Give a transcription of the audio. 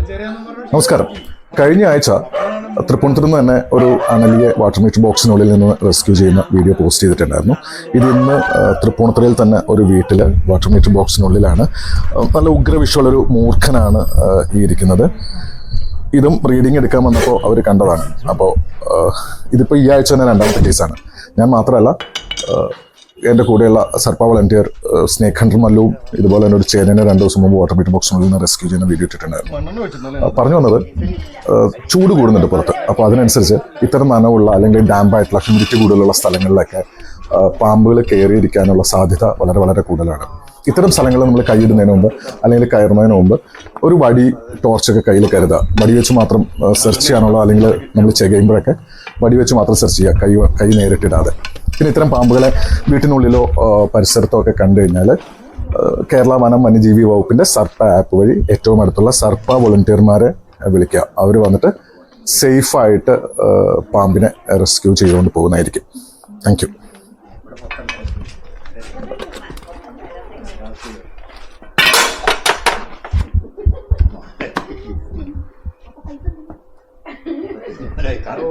നമസ്കാരം. കഴിഞ്ഞ ആഴ്ച തൃപ്പൂണിത്തുറ നിന്ന് തന്നെ ഒരു അണലിയെ വാട്ടർ മീറ്റർ ബോക്സിനുള്ളിൽ നിന്ന് റെസ്ക്യൂ ചെയ്യുന്ന വീഡിയോ പോസ്റ്റ് ചെയ്തിട്ടുണ്ടായിരുന്നു. ഇത് ഇന്ന് തൃപ്പൂണിത്തുറയിൽ തന്നെ ഒരു വീട്ടിൽ വാട്ടർ മീറ്റർ ബോക്സിനുള്ളിലാണ്. നല്ല ഉഗ്രവിഷമുള്ളൊരു മൂർഖനാണ് ഈ ഇരിക്കുന്നത്. ഇതും റീഡിങ് എടുക്കാൻ വന്നപ്പോൾ അവർ കണ്ടതാണ്. അപ്പോൾ ഇതിപ്പോൾ ഈ ആഴ്ച തന്നെ രണ്ടാമത്തെ കേസാണ്. ഞാൻ മാത്രമല്ല, എൻ്റെ കൂടെയുള്ള സർപ്പ വളണ്ടിയർ സ്നേക് ഹണ്ടർ മല്ലുവും ഇതുപോലെ തന്നെ ഒരു ചേനനെ 2 ദിവസം മുമ്പ് വാട്ടർ മീറ്റർ ബോക്സിനുള്ളിൽ നിന്ന് റെസ്ക്യൂ ചെയ്യുന്ന വീഡിയോ ഇട്ടിട്ടുണ്ടായിരുന്നു. പറഞ്ഞു വന്നത് ചൂട് കൂടുന്നുണ്ട് പുറത്ത്. അപ്പോൾ അതിനനുസരിച്ച് ഇത്തരം നനവുള്ള അല്ലെങ്കിൽ ഡാമ്പായിട്ടുള്ള ഹ്യൂമിഡിറ്റി കൂടുതലുള്ള സ്ഥലങ്ങളിലൊക്കെ പാമ്പുകൾ കയറിയിരിക്കാനുള്ള സാധ്യത വളരെ വളരെ കൂടുതലാണ്. ഇത്തരം സ്ഥലങ്ങളിൽ നമ്മൾ കൈയിടുന്നതിന് മുമ്പ് അല്ലെങ്കിൽ കയറുന്നതിന് മുമ്പ് ഒരു വടി, ടോർച്ചൊക്കെ കയ്യിൽ കരുതുക. വടി വെച്ച് മാത്രം സെർച്ച് ചെയ്യാനുള്ള, അല്ലെങ്കിൽ നമ്മൾ ചെയ്യുമ്പോഴൊക്കെ വടി വെച്ച് മാത്രം സെർച്ച് ചെയ്യുക, കൈ നേരിട്ടിടാതെ. പിന്നെ ഇത്തരം പാമ്പുകളെ വീട്ടിനുള്ളിലോ പരിസരത്തോ ഒക്കെ കണ്ടു കഴിഞ്ഞാൽ കേരള വനം വന്യജീവി വകുപ്പിൻ്റെ സർപ്പ ആപ്പ് വഴി ഏറ്റവും അടുത്തുള്ള സർപ്പ വോളണ്ടിയർമാരെ വിളിക്കുക. അവർ വന്നിട്ട് സേഫായിട്ട് പാമ്പിനെ റെസ്ക്യൂ ചെയ്തുകൊണ്ട് പോകുന്നതായിരിക്കും. Thank you. Karo.